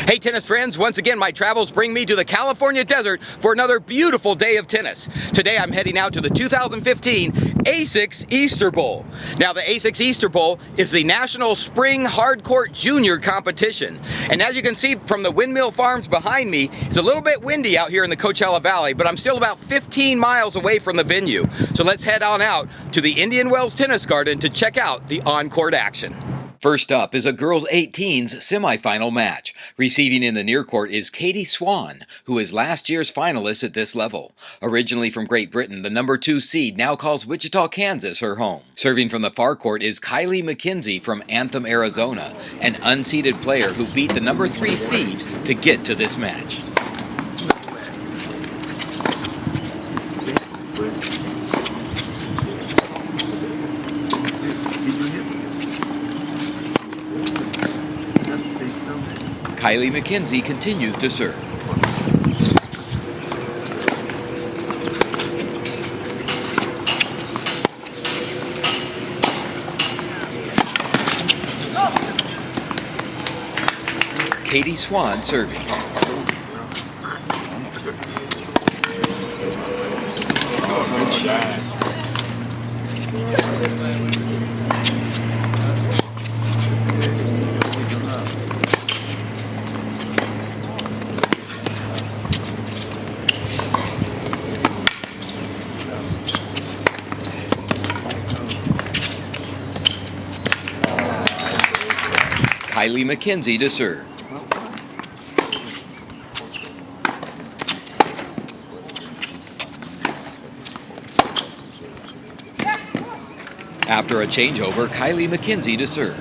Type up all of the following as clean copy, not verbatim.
Hey tennis friends, once again my travels bring me to the California desert for another beautiful day of tennis. Today I'm heading out to the 2015 ASICS Easter Bowl. Now the ASICS Easter Bowl is the National Spring Hardcourt Junior competition. And as you can see from the windmill farms behind me, it's a little bit windy out here in the Coachella Valley, but I'm still about 15 miles away from the venue. So let's head on out to the Indian Wells Tennis Garden to check out the on-court action. First up is a girls 18s semifinal match. Receiving in the near court is Katie Swan, who is last year's finalist at this level. Originally from Great Britain, the number 2 seed now calls Wichita, Kansas her home. Serving from the far court is Kylie McKenzie from Anthem, Arizona, an unseeded player who beat the number 3 seed to get to this match. Kylie McKenzie continues to serve. Katie Swan serving. Kylie McKenzie to serve. After a changeover, Kylie McKenzie to serve.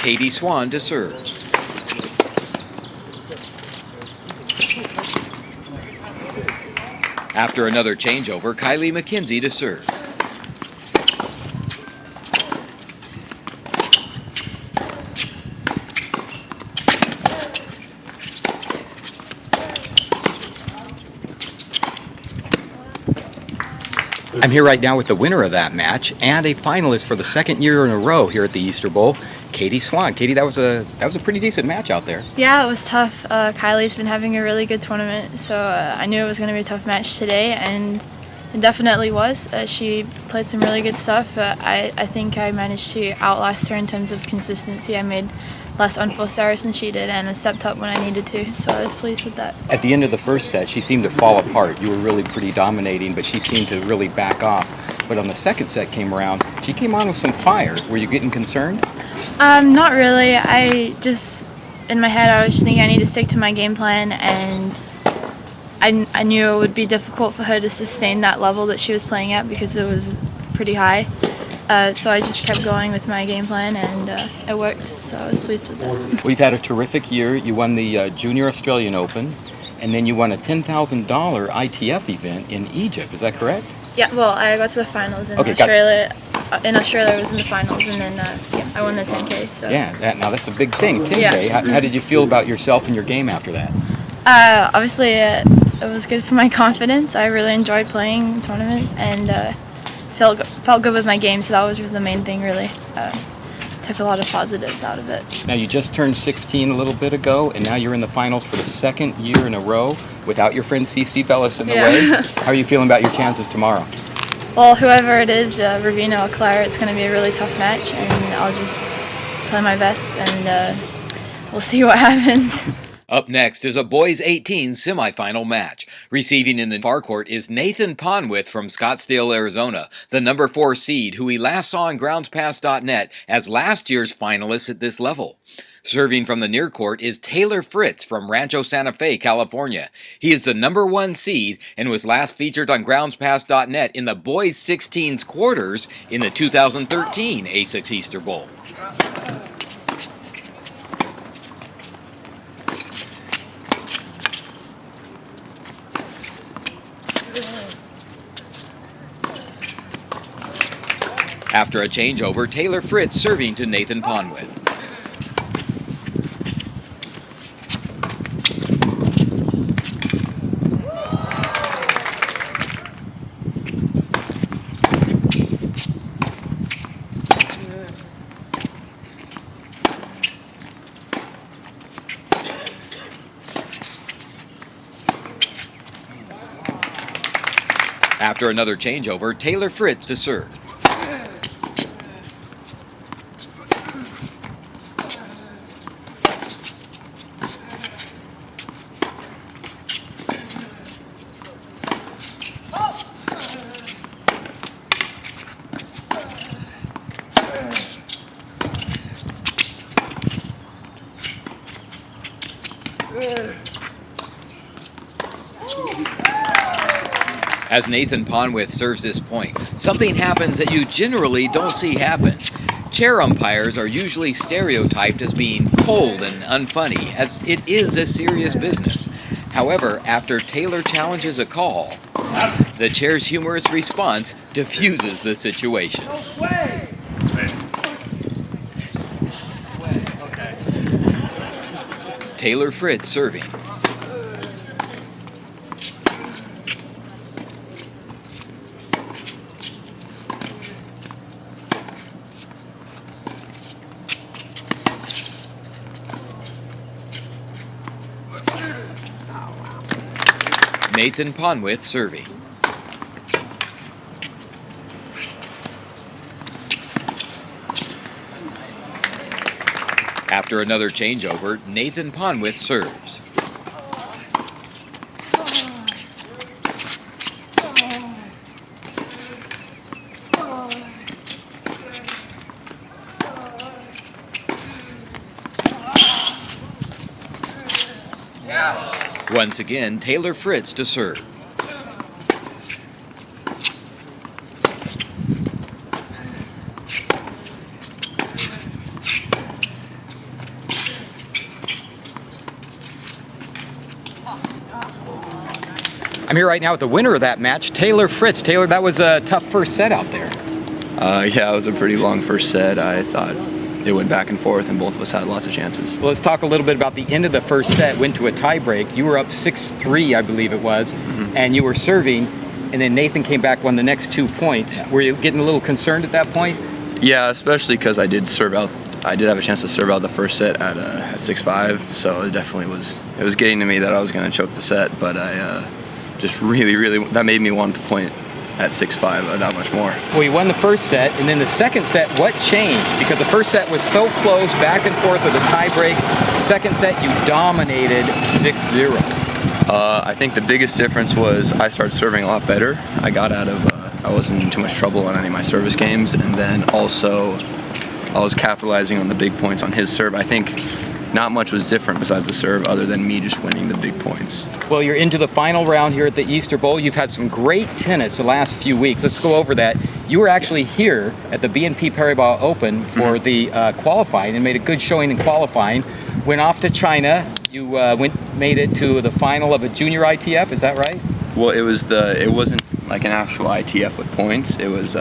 Katie Swan to serve. After another changeover, Kylie McKenzie to serve. I'm here right now with the winner of that match and a finalist for the second year in a row here at the Easter Bowl, Katie Swan. Katie, that was a pretty decent match out there. Yeah, it was tough. Kylie's been having a really good tournament, so I knew it was going to be a tough match today, and it definitely was. She played some really good stuff, but I think I managed to outlast her in terms of consistency. I made less unforced errors than she did, and I stepped up when I needed to, so I was pleased with that. At the end of the first set, she seemed to fall apart. You were really pretty dominating, but she seemed to really back off. But on the second set came around, she came on with some fire. Were you getting concerned? Not really. In my head, I was just thinking I need to stick to my game plan, and I knew it would be difficult for her to sustain that level that she was playing at because it was pretty high. So I just kept going with my game plan, and it worked, so I was pleased with that. Well, you've had a terrific year. You won the Junior Australian Open, and then you won a $10,000 ITF event in Egypt. Is that correct? Yeah, well, I got to the finals in Australia. In Australia, I was in the finals, and then I won the 10K. So. Yeah, now that's a big thing, 10K. Yeah. How did you feel about yourself and your game after that? Obviously, it was good for my confidence. I really enjoyed playing tournaments, and felt good with my game, so that was the main thing, really. Took a lot of positives out of it. Now, you just turned 16 a little bit ago, and now you're in the finals for the second year in a row without your friend CC Bellis in the way. How are you feeling about your chances tomorrow? Well, whoever it is, Ravina or Claire, it's going to be a really tough match, and I'll just play my best, and we'll see what happens. Up next is a boys 18 semifinal match. Receiving in the far court is Nathan Ponwith from Scottsdale, Arizona, the number 4 seed who we last saw on groundspass.net as last year's finalist at this level. Serving from the near court is Taylor Fritz from Rancho Santa Fe, California. He is the number 1 seed and was last featured on groundspass.net in the boys 16s quarters in the 2013 ASICS Easter Bowl. After a changeover, Taylor Fritz serving to Nathan Ponwith. After another changeover, Taylor Fritz to serve. As Nathan Ponwith serves this point, something happens that you generally don't see happen. Chair umpires are usually stereotyped as being cold and unfunny, as it is a serious business. However, after Taylor challenges a call, the chair's humorous response diffuses the situation. Taylor Fritz serving. Nathan Ponwith serving. After another changeover, Nathan Ponwith serves. Once again, Taylor Fritz to serve. I'm here right now with the winner of that match, Taylor Fritz. Taylor, that was a tough first set out there. Yeah, it was a pretty long first set. I thought it went back and forth, and both of us had lots of chances. Well, let's talk a little bit about the end of the first set. Went to a tiebreak. You were up 6-3, I believe it was, and you were serving, and then Nathan came back, won the next 2 points. Were you getting a little concerned at that point? Yeah, especially because I did serve out. I did have a chance to serve out the first set at 6-5, so it definitely was. It was getting to me that I was going to choke the set, but I just really that made me want the point at 6-5 that much more. Well, you won the first set, and then the second set, what changed? Because the first set was so close, back and forth with a tiebreak. Second set, you dominated 6-0. I think the biggest difference was I started serving a lot better. I got out of, I wasn't in too much trouble on any of my service games, and then also I was capitalizing on the big points on his serve. I think not much was different besides the serve other than me just winning the big points. Well, you're into the final round here at the Easter Bowl. You've had some great tennis the last few weeks. Let's go over that. You were actually here at the BNP Paribas Open for the qualifying and made a good showing in qualifying. Went off to China. You made it to the final of a junior ITF. Is that right? Well, it wasn't like an actual ITF with points. It was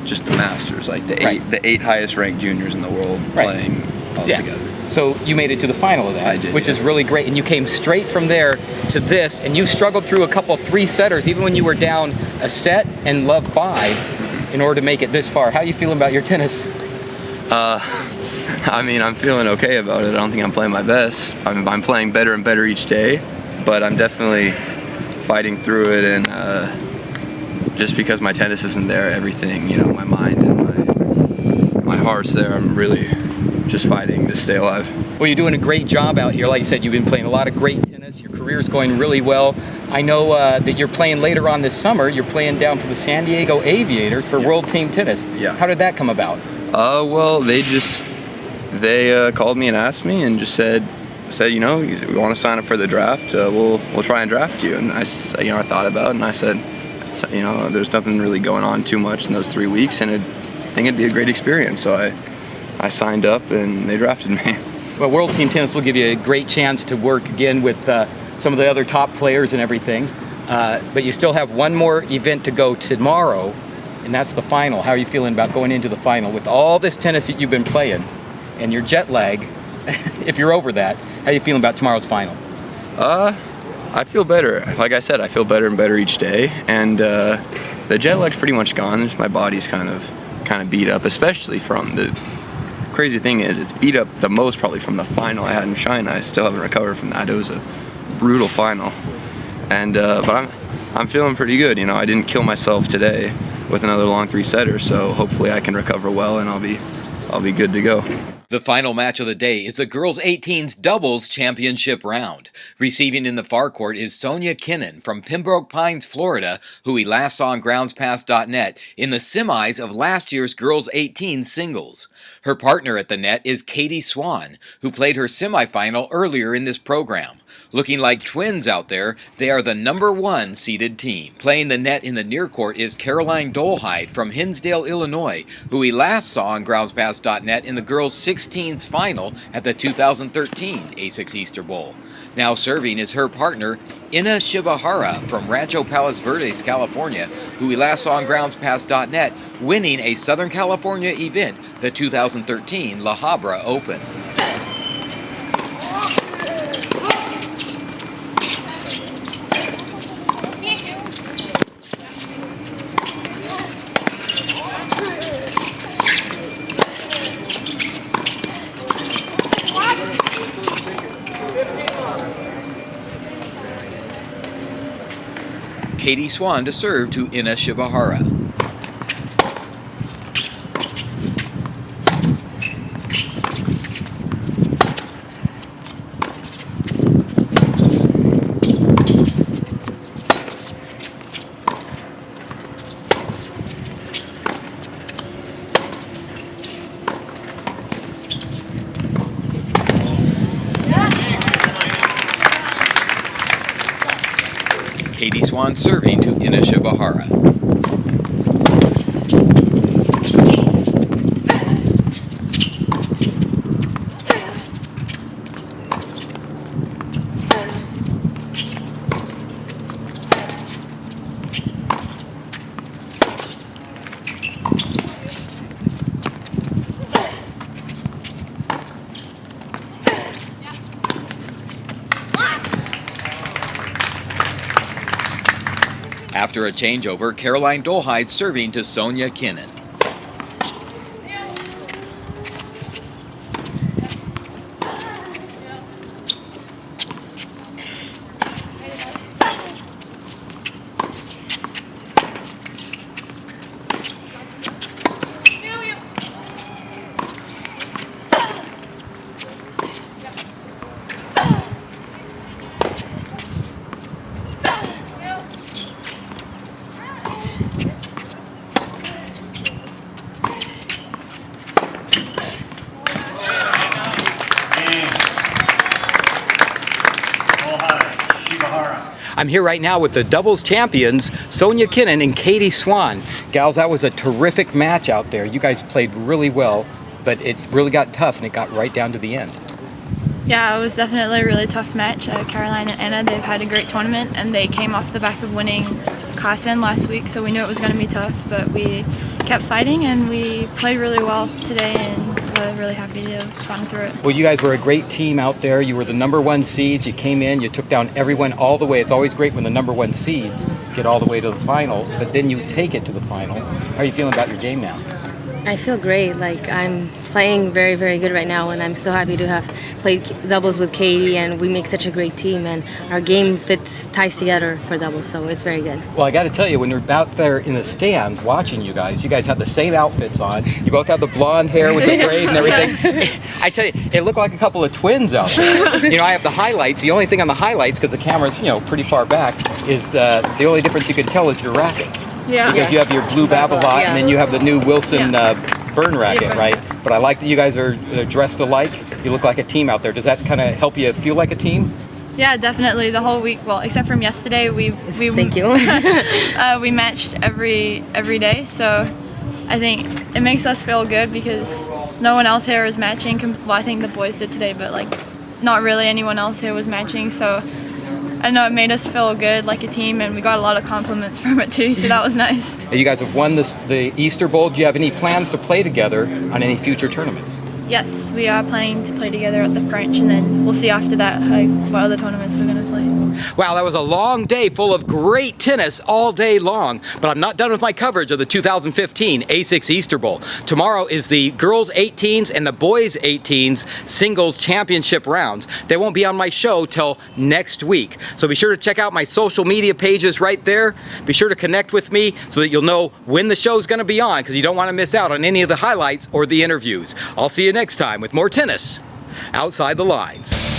just the Masters, like the eight highest ranked juniors in the world playing all together. So you made it to the final of that, I did, which is really great. And you came straight from there to this, and you struggled through a couple of 3-setters, even when you were down a set and love 5 in order to make it this far. How are you feeling about your tennis? I mean, I'm feeling okay about it. I don't think I'm playing my best. I'm playing better and better each day, but I'm definitely fighting through it. And just because my tennis isn't there, everything, my mind and my heart's there, I'm really just fighting to stay alive. Well, you're doing a great job out here. Like you said, you've been playing a lot of great tennis. Your career's going really well. I know that you're playing later on this summer. You're playing down for the San Diego Aviators for World Team Tennis. Yeah. How did that come about? Well, they called me and asked me and just said, we want to sign up for the draft. We'll try and draft you. And I thought about it and I said, there's nothing really going on too much in those 3 weeks, and I think it'd be a great experience. So I signed up and they drafted me. Well, World Team Tennis will give you a great chance to work again with some of the other top players and everything. But you still have one more event to go tomorrow, and that's the final. How are you feeling about going into the final with all this tennis that you've been playing and your jet lag? If you're over that, how are you feeling about tomorrow's final? I feel better. Like I said, I feel better and better each day, and the jet lag's pretty much gone. Just my body's kind of beat up, especially from the crazy thing is it's beat up the most probably from the final I had in China. I still haven't recovered from that. It was a brutal final, and but I'm feeling pretty good. You know, I didn't kill myself today with another long 3-setter, so hopefully I can recover well and I'll be good to go. The final match of the day is the girls 18s doubles championship round. Receiving in the far court is Sonia Kinnan from Pembroke Pines, Florida, who we last saw on groundspass.net in the semis of last year's girls 18 singles. Her partner at the net is Katie Swan, who played her semifinal earlier in this program. Looking like twins out there, they are the #1 seeded team. Playing the net in the near court is Caroline Dolhide from Hinsdale, Illinois, who we last saw on groundspass.net in the girls 16s final at the 2013 ASICS Easter Bowl. Now serving is her partner, Ina Shibahara from Rancho Palos Verdes, California, who we last saw on groundspass.net winning a Southern California event, the 2013 La Habra Open. Katie Swan to serve to Ina Shibahara. Katie Swan serving to Ina Shibahara. After a changeover, Caroline Dolhide serving to Sonia Kinnan. I'm here right now with the doubles champions, Sonia Kinnan and Katie Swan. Gals, that was a terrific match out there. You guys played really well, but it really got tough and it got right down to the end. Yeah, it was definitely a really tough match. Caroline and Anna, they've had a great tournament, and they came off the back of winning Carson last week, so we knew it was going to be tough, but we kept fighting and we played really well today, and we're really happy to have gone through it. Well, you guys were a great team out there. You were the #1 seeds. You came in, you took down everyone all the way. It's always great when the #1 seeds get all the way to the final, but then you take it to the final. How are you feeling about your game now? I feel great. Like, I'm playing very, very good right now, and I'm so happy to have played doubles with Katie, and we make such a great team, and our game ties together for doubles, so it's very good. Well, I got to tell you, when you're out there in the stands watching you guys have the same outfits on. You both have the blonde hair with the braid and everything. I tell you, it looked like a couple of twins out there. You know, I have the highlights. The only thing on the highlights, because the camera's, pretty far back, is the only difference you can tell is your rackets. Yeah. Because you have your blue Babolat, and then you have the new Wilson burn racket, right? But I like that you guys are dressed alike. You look like a team out there. Does that kind of help you feel like a team? Yeah, definitely. The whole week, well, except from yesterday, we Thank you. we matched every day, so I think it makes us feel good because no one else here is matching. Well, I think the boys did today, but like not really anyone else here was matching, so I know it made us feel good like a team, and we got a lot of compliments from it too, so that was nice. You guys have won the Easter Bowl. Do you have any plans to play together on any future tournaments? Yes, we are planning to play together at the French, and then we'll see after that what other tournaments we're going to play. Wow, that was a long day full of great tennis all day long, but I'm not done with my coverage of the 2015 ASICS Easter Bowl. Tomorrow is the girls 18s and the boys 18s singles championship rounds. They won't be on my show till next week. So be sure to check out my social media pages right there. Be sure to connect with me so that you'll know when the show's going to be on, because you don't want to miss out on any of the highlights or the interviews. I'll see you next time with more tennis outside the lines.